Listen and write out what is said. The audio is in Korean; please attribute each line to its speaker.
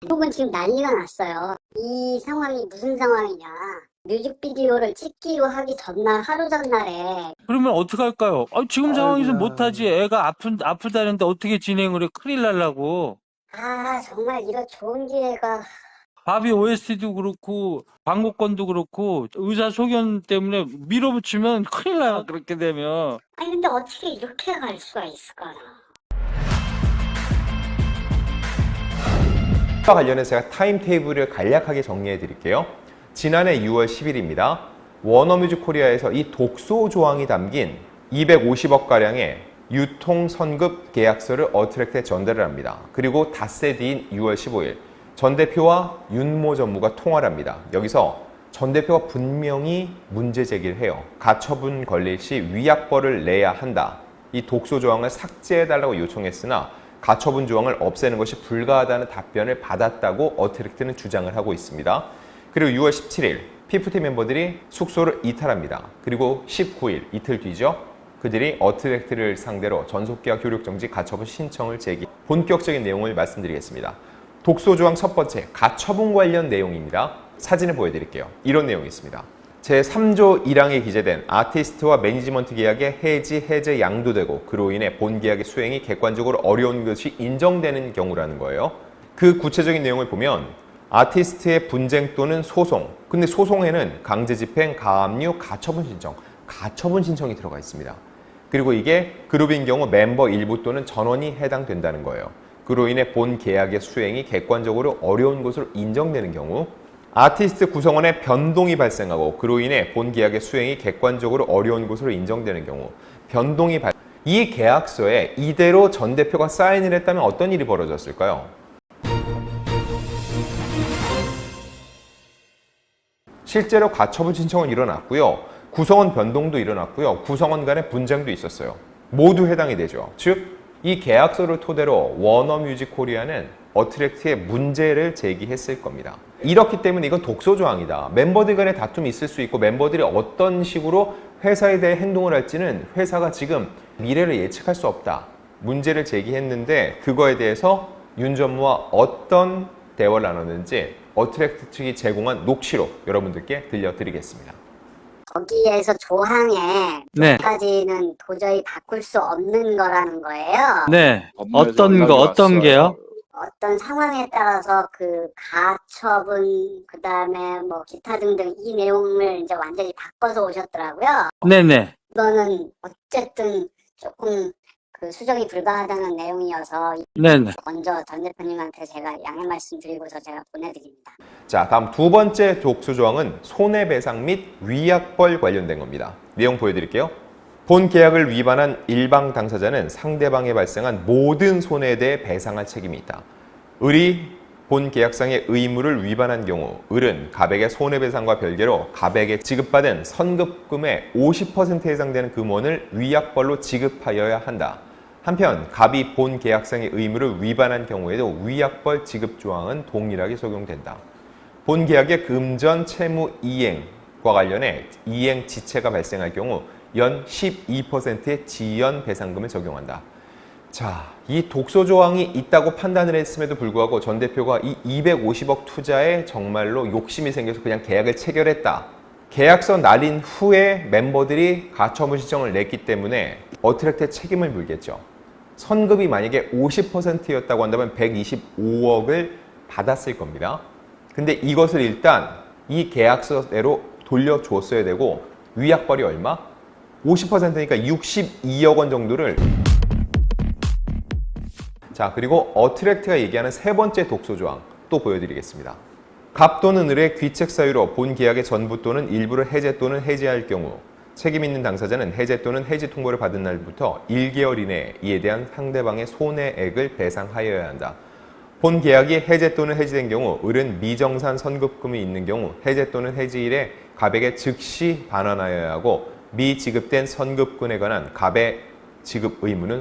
Speaker 1: 미국은 지금 난리가 났어요. 이 상황이 무슨 상황이냐. 뮤직비디오를 찍기로 하기 전날, 하루 전날에.
Speaker 2: 그러면 어떻게 할까요? 지금 상황에서
Speaker 3: 아이고야.
Speaker 2: 못하지. 애가 아프다는데 어떻게 진행을 해? 큰일 날라고.
Speaker 1: 정말 이런 좋은 기회가.
Speaker 2: 바비 OST도 그렇고 광고권도 그렇고 의사소견 때문에 밀어붙이면 큰일 나요. 그렇게 되면.
Speaker 1: 근데 어떻게 이렇게 갈 수가 있을까?
Speaker 3: 과 관련해서 제가 타임테이블을 간략하게 정리해 드릴게요. 지난해 6월 10일입니다. 워너뮤직 코리아에서 이 독소 조항이 담긴 250억가량의 유통 선급 계약서를 어트랙트에 전달을 합니다. 그리고 닷새 뒤인 6월 15일 전 대표와 윤모 전무가 통화를 합니다. 여기서 전 대표가 분명히 문제 제기를 해요. 가처분 걸릴 시 위약벌을 내야 한다. 이 독소 조항을 삭제해달라고 요청했으나 가처분 조항을 없애는 것이 불가하다는 답변을 받았다고 어트랙트는 주장을 하고 있습니다. 그리고 6월 17일 피프티 멤버들이 숙소를 이탈합니다. 그리고 19일 이틀 뒤죠. 그들이 어트랙트를 상대로 전속계약 효력정지 가처분 신청을 제기. 본격적인 내용을 말씀드리겠습니다. 독소 조항 첫 번째, 가처분 관련 내용입니다. 사진을 보여드릴게요. 이런 내용이 있습니다. 제3조 1항에 기재된 아티스트와 매니지먼트 계약의 해지, 해제 양도되고 그로 인해 본 계약의 수행이 객관적으로 어려운 것이 인정되는 경우라는 거예요. 그 구체적인 내용을 보면 아티스트의 분쟁 또는 소송, 근데 소송에는 강제집행, 가압류, 가처분 신청이 들어가 있습니다. 그리고 이게 그룹인 경우 멤버 일부 또는 전원이 해당된다는 거예요. 그로 인해 본 계약의 수행이 객관적으로 어려운 것으로 인정되는 경우, 아티스트 구성원의 변동이 발생하고 그로 인해 본 계약의 수행이 객관적으로 어려운 것으로 인정되는 경우, 이 계약서에 이대로 전 대표가 사인을 했다면 어떤 일이 벌어졌을까요? 실제로 가처분 신청은 일어났고요. 구성원 변동도 일어났고요. 구성원 간의 분쟁도 있었어요. 모두 해당이 되죠. 즉, 이 계약서를 토대로 워너뮤직 코리아는 어트랙트에 문제를 제기했을 겁니다. 이렇기 때문에 이건 독소 조항이다. 멤버들 간의 다툼이 있을 수 있고 멤버들이 어떤 식으로 회사에 대해 행동을 할지는 회사가 지금 미래를 예측할 수 없다. 문제를 제기했는데 그거에 대해서 윤 전무와 어떤 대화를 나눴는지 어트랙트 측이 제공한 녹취록 여러분들께 들려드리겠습니다.
Speaker 1: 거기에서 조항에
Speaker 2: 네.
Speaker 1: 까지는 도저히 바꿀 수 없는 거라는 거예요.
Speaker 2: 네.
Speaker 4: 법무에서
Speaker 2: 어떤
Speaker 4: 연락이
Speaker 2: 어떤
Speaker 4: 왔어요.
Speaker 2: 게요?
Speaker 1: 어떤 상황에 따라서 그 가처분, 그 다음에 뭐 기타 등등 이 내용을 이제 완전히 바꿔서 오셨더라고요.
Speaker 2: 네네.
Speaker 1: 이거는 어쨌든 조금 그 수정이 불가하다는 내용이어서
Speaker 2: 네네.
Speaker 1: 먼저 전 대표님한테 제가 양해 말씀드리고서 제가 보내드립니다.
Speaker 3: 자, 다음 두 번째 독소 조항은 손해배상 및 위약벌 관련된 겁니다. 내용 보여드릴게요. 본 계약을 위반한 일방 당사자는 상대방에 발생한 모든 손해에 대해 배상할 책임이 있다. 을이 본 계약상의 의무를 위반한 경우 을은 갑에게 손해배상과 별개로 갑에게 지급받은 선급금의 50%에 해당되는 금원을 위약벌로 지급하여야 한다. 한편 갑이 본 계약상의 의무를 위반한 경우에도 위약벌 지급 조항은 동일하게 적용된다. 본 계약의 금전 채무 이행과 관련해 이행 지체가 발생할 경우 연 12%의 지연 배상금을 적용한다. 자, 이 독소 조항이 있다고 판단을 했음에도 불구하고 전 대표가 이 250억 투자에 정말로 욕심이 생겨서 그냥 계약을 체결했다. 계약서 날인 후에 멤버들이 가처분 신청을 냈기 때문에 어트랙트의 책임을 물겠죠. 선급이 만약에 50%였다고 한다면 125억을 받았을 겁니다. 근데 이것을 일단 이 계약서대로 돌려줬어야 되고 위약벌이 얼마? 50%니까 62억 원 정도를. 자, 그리고 어트랙트가 얘기하는 세 번째 독소 조항 또 보여드리겠습니다. 갑 또는 을의 귀책 사유로 본 계약의 전부 또는 일부를 해제 또는 해지할 경우 책임 있는 당사자는 해제 또는 해지 통보를 받은 날부터 1개월 이내에 이에 대한 상대방의 손해액을 배상하여야 한다. 본 계약이 해제 또는 해지된 경우 을은 미정산 선급금이 있는 경우 해제 또는 해지일에 갑에게 즉시 반환하여야 하고 미지급된 선급금에 관한 갑의 지급 의무는